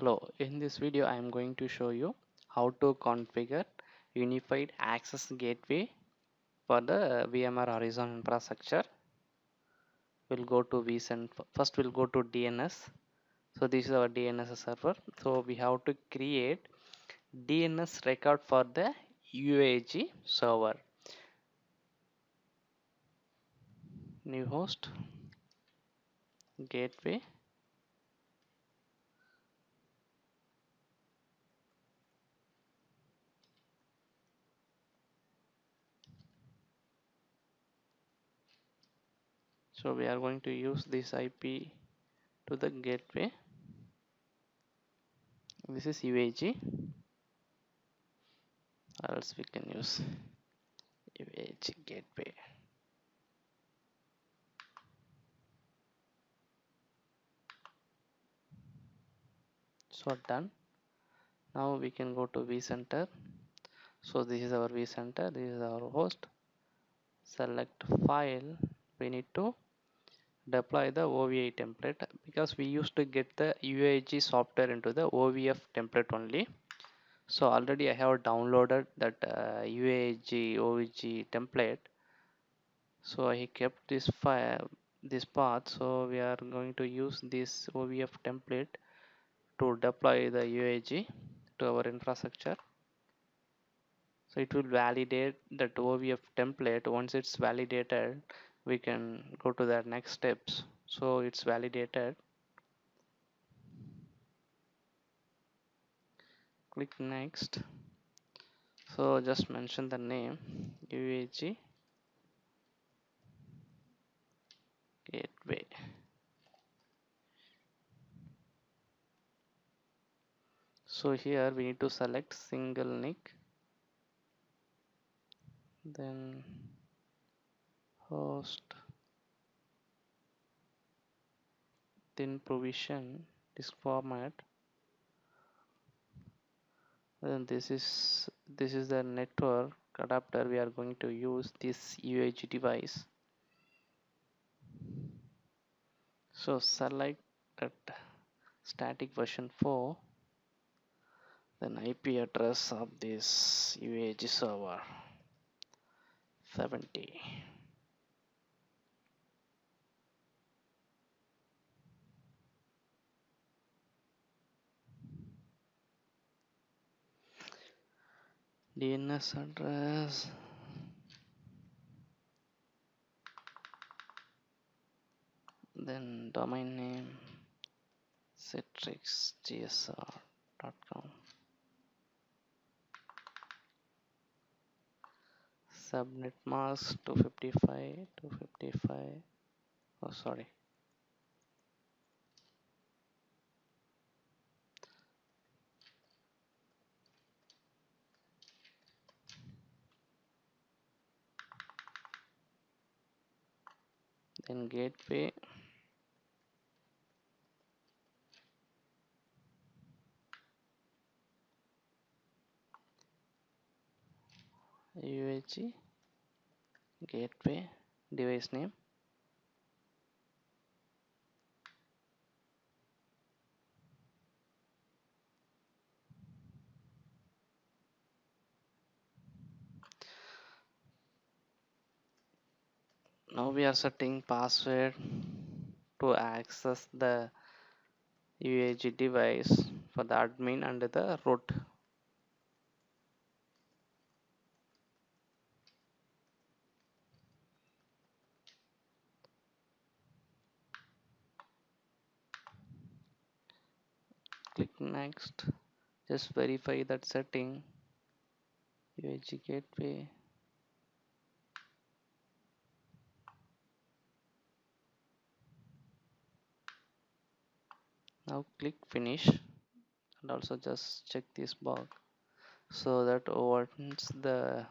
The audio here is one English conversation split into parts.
Hello, in this video I am going to show you how to configure Unified Access Gateway for the VMware Horizon infrastructure. We'll go to vCenter. First we'll go to DNS. So this is our DNS server. So we have to create DNS record for the UAG server. New host, gateway. So we are going to use this IP to the gateway. This is UAG, or else we can use UAG gateway. So done. Now we can go to vCenter. So this is our vCenter, this is our host. Select file. We need to deploy the OVI template because we used to get the UAG software into the OVF template only. So already I have downloaded that UAG OVG template. So I kept this file, this path. So we are going to use this OVF template to deploy the UAG to our infrastructure. So it will validate that OVF template. Once it's validated, we can go to the next steps. So it's validated. Click next. So just mention the name UAG gateway. So here we need to select single NIC, then host, then provision disk format. Then this is the network adapter we are going to use this UAG device. So select that static version 4, then IP address of this UAG server 70. DNS address, then domain name citrixgsr.com, subnet mask 255, oh sorry, then gateway, UAG gateway, device name. Now we are setting password to access the UAG device for the admin and the root. Click next. Just verify that setting. UAG gateway. Now click finish and also just check this box so that once the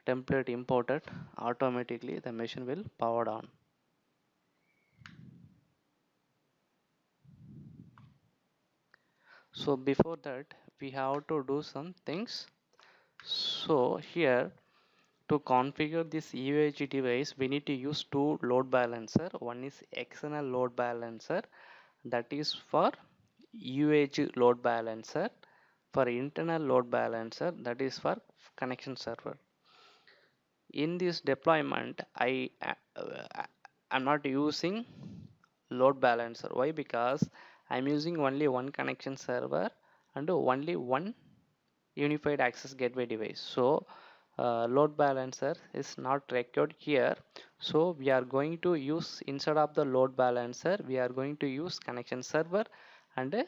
template imported, automatically the machine will power on. So before that we have to do some things. So here, to configure this UAG device, we need to use two load balancer. One is external load balancer, that is for UAG load balancer. For internal load balancer, that is for connection server. In this deployment, I'm not using load balancer. Why? Because I'm using only one connection server and only one unified access gateway device. So load balancer is not required here. So we are going to use, instead of the load balancer, we are going to use connection server and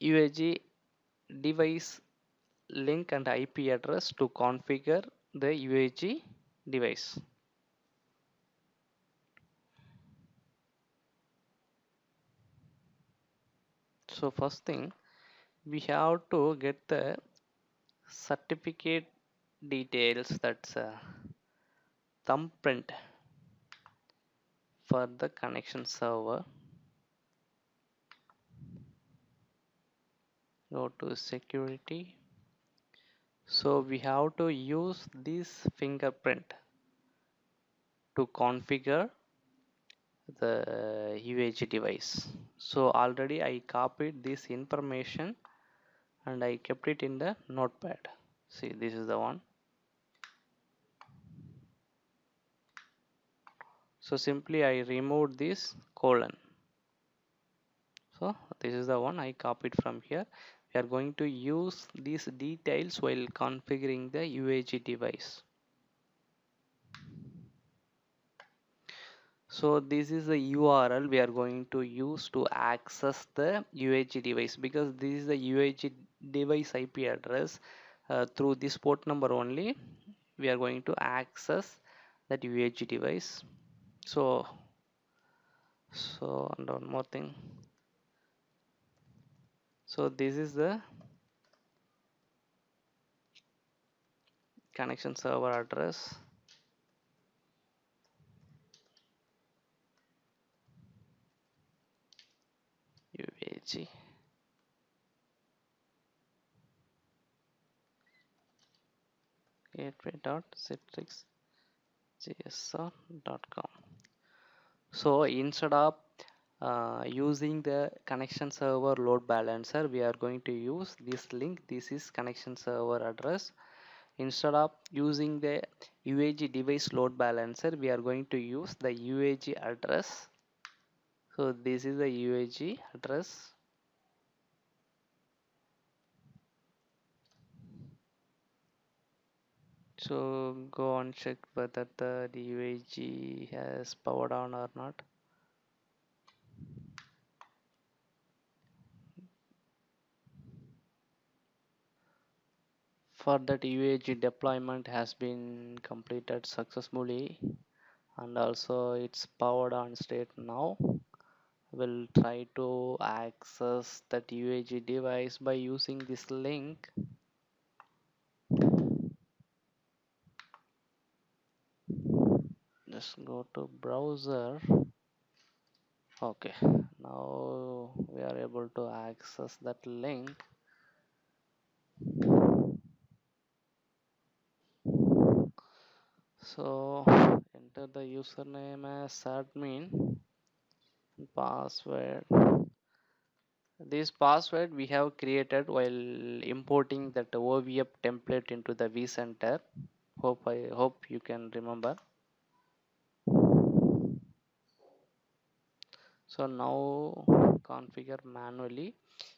UAG device link and IP address to configure the UAG device. So first thing, we have to get the certificate details, that's thumbprint for the connection server. Go to security. So we have to use this fingerprint to configure the UAG device. So already I copied this information and I kept it in the notepad. See, this is the one. So simply I removed this colon. So this is the one I copied from here. We are going to use these details while configuring the UAG device. So this is the URL we are going to use to access the UAG device, because this is the UAG device IP address. Through this port number only we are going to access that UAG device. So and one more thing. So this is the connection server address. UAG gateway.citrixgsr.com. So instead of using the connection server load balancer, we are going to use this link. This is connection server address. Instead of using the UAG device load balancer, we are going to use the UAG address. So this is the UAG address. So go and check whether the UAG has powered on or not. For that, UAG deployment has been completed successfully and also it's powered on state now. We'll try to access that UAG device by using this link. Just go to browser. Okay, now we are able to access that link. So enter the username as admin, password. This password we have created while importing that OVF template into the vCenter. I hope you can remember. So now configure manually.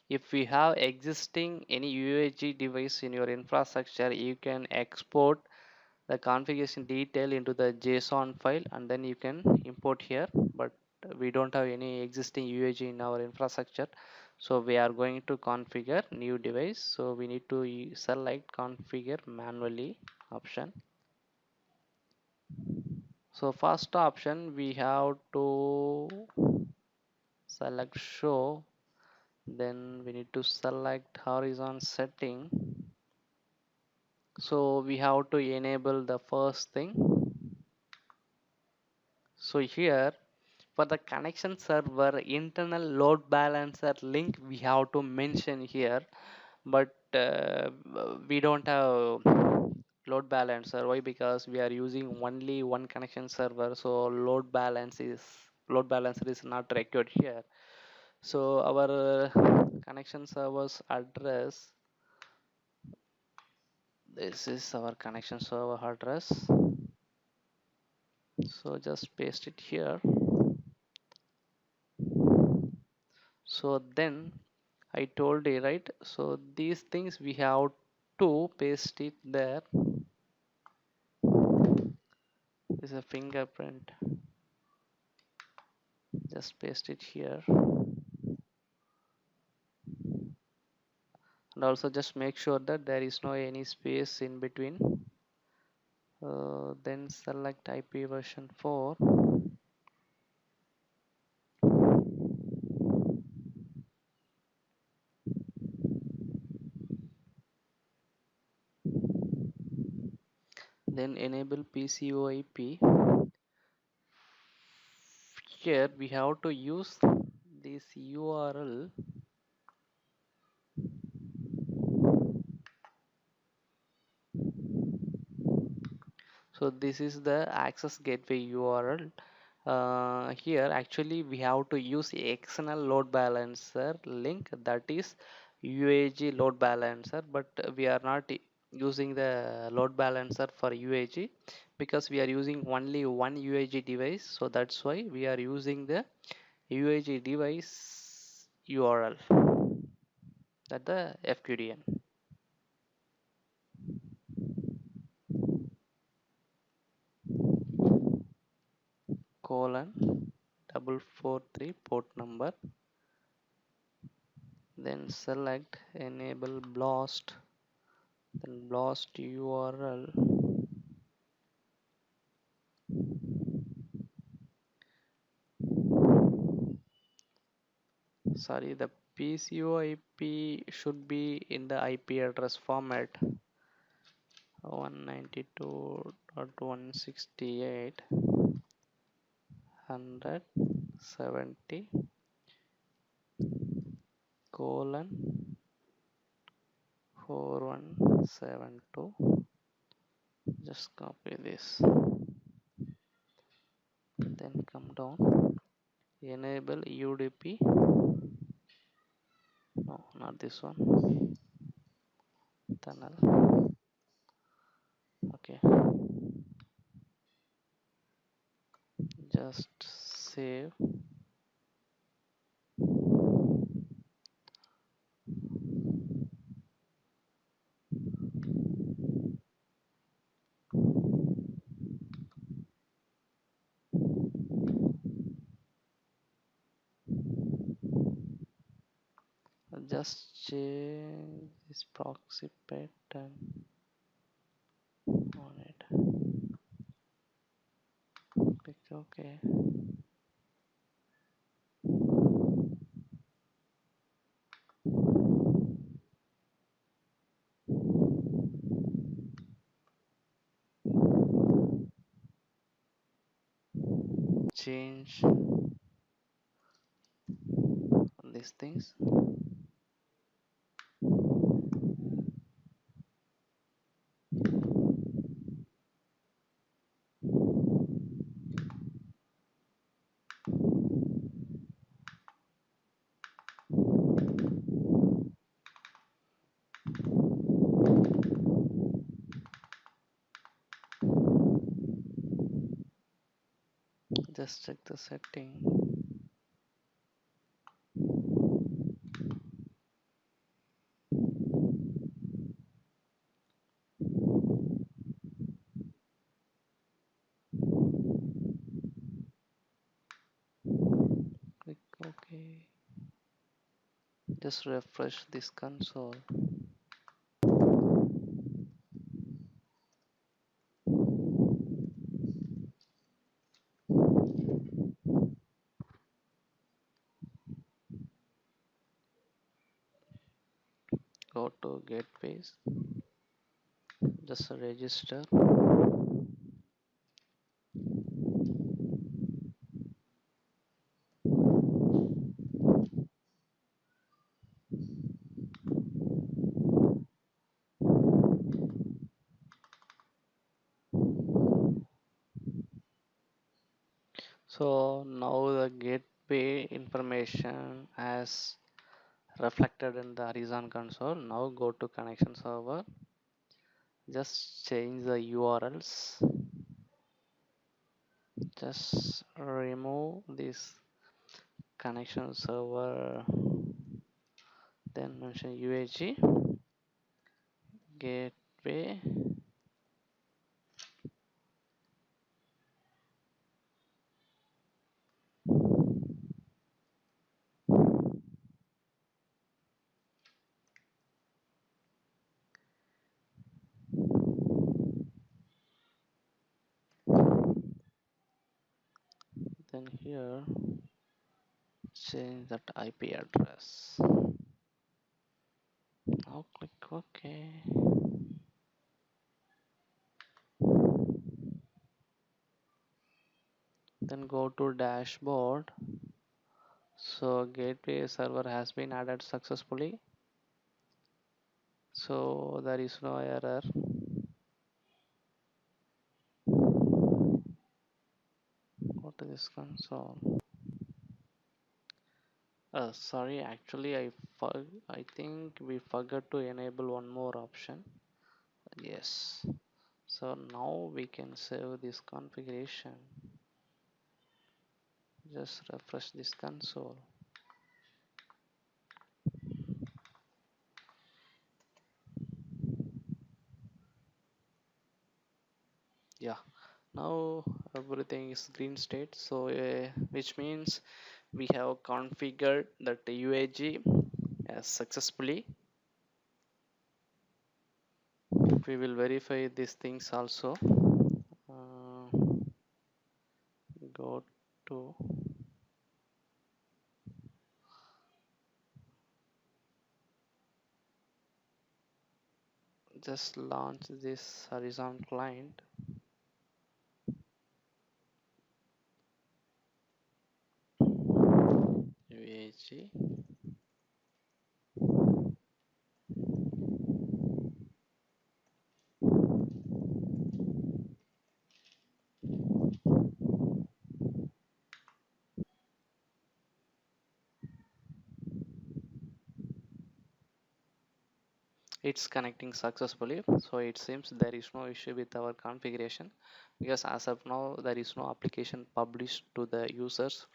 If we have existing any UAG device in your infrastructure, you can export the configuration detail into the JSON file and then you can import here. But we don't have any existing UAG in our infrastructure, so we are going to configure new device. So we need to select configure manually option. So first option we have to select show, then we need to select horizon setting. So we have to enable the first thing. So here for the connection server internal load balancer link we have to mention here, but we don't have load balancer. Why? Because we are using only one connection server, so load balancer is not required here. So our connection server's address, this is our connection server address, so just paste it here. So then I told you, right, so these things we have to paste it there. This is a fingerprint, just paste it here, and also just make sure that there is no any space in between. Then select IP version 4, then enable PCOIP. Here we have to use this URL. So this is the access gateway URL. Here actually we have to use external load balancer link, that is UAG load balancer, but we are not using the load balancer for UAG because we are using only one UAG device. So that's why we are using the UAG device URL, that the FQDN colon 443 port number. Then select enable blast, then blast URL, sorry, the PCOIP should be in the IP address format 192.168.170 colon 4172. Just copy this, then come down, enable UDP, no, not this one, tunnel, okay, just save. Just change this proxy pattern on it, click OK. Change these things, just check the setting, click OK, just refresh this console. Go to gateways, just register, so now the gate gateway information as reflected in the horizon console. Now go to connection server, just change the URLs, just remove this connection server, then mention UAG gateway, then here change that IP address. Now click OK. Then go to dashboard. So gateway server has been added successfully. So there is no error. Go to this console. Sorry, actually I think we forgot to enable one more option. Yes. So now we can save this configuration. Just refresh this console. Yeah, now everything is green state, so which means we have configured that UAG successfully. We will verify these things also. Go to just launch this horizon client. UAG. It's connecting successfully, so it seems there is no issue with our configuration, because as of now there is no application published to the users,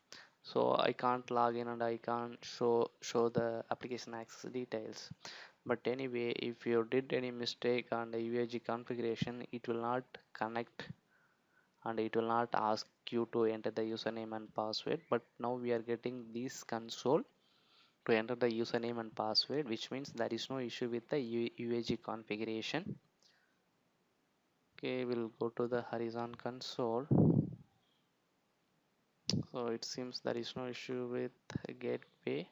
so I can't log in and I can't show the application access details. But anyway, if you did any mistake on the UAG configuration, it will not connect and it will not ask you to enter the username and password. But now we are getting this console to enter the username and password, which means there is no issue with the UAG configuration. Okay, we'll go to the horizon console. So it seems there is no issue with gateway.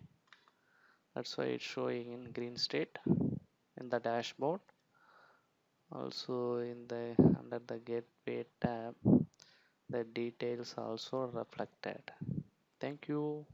That's why it's showing in green state in the dashboard. Also in the under the gateway tab, the details also reflected. Thank you.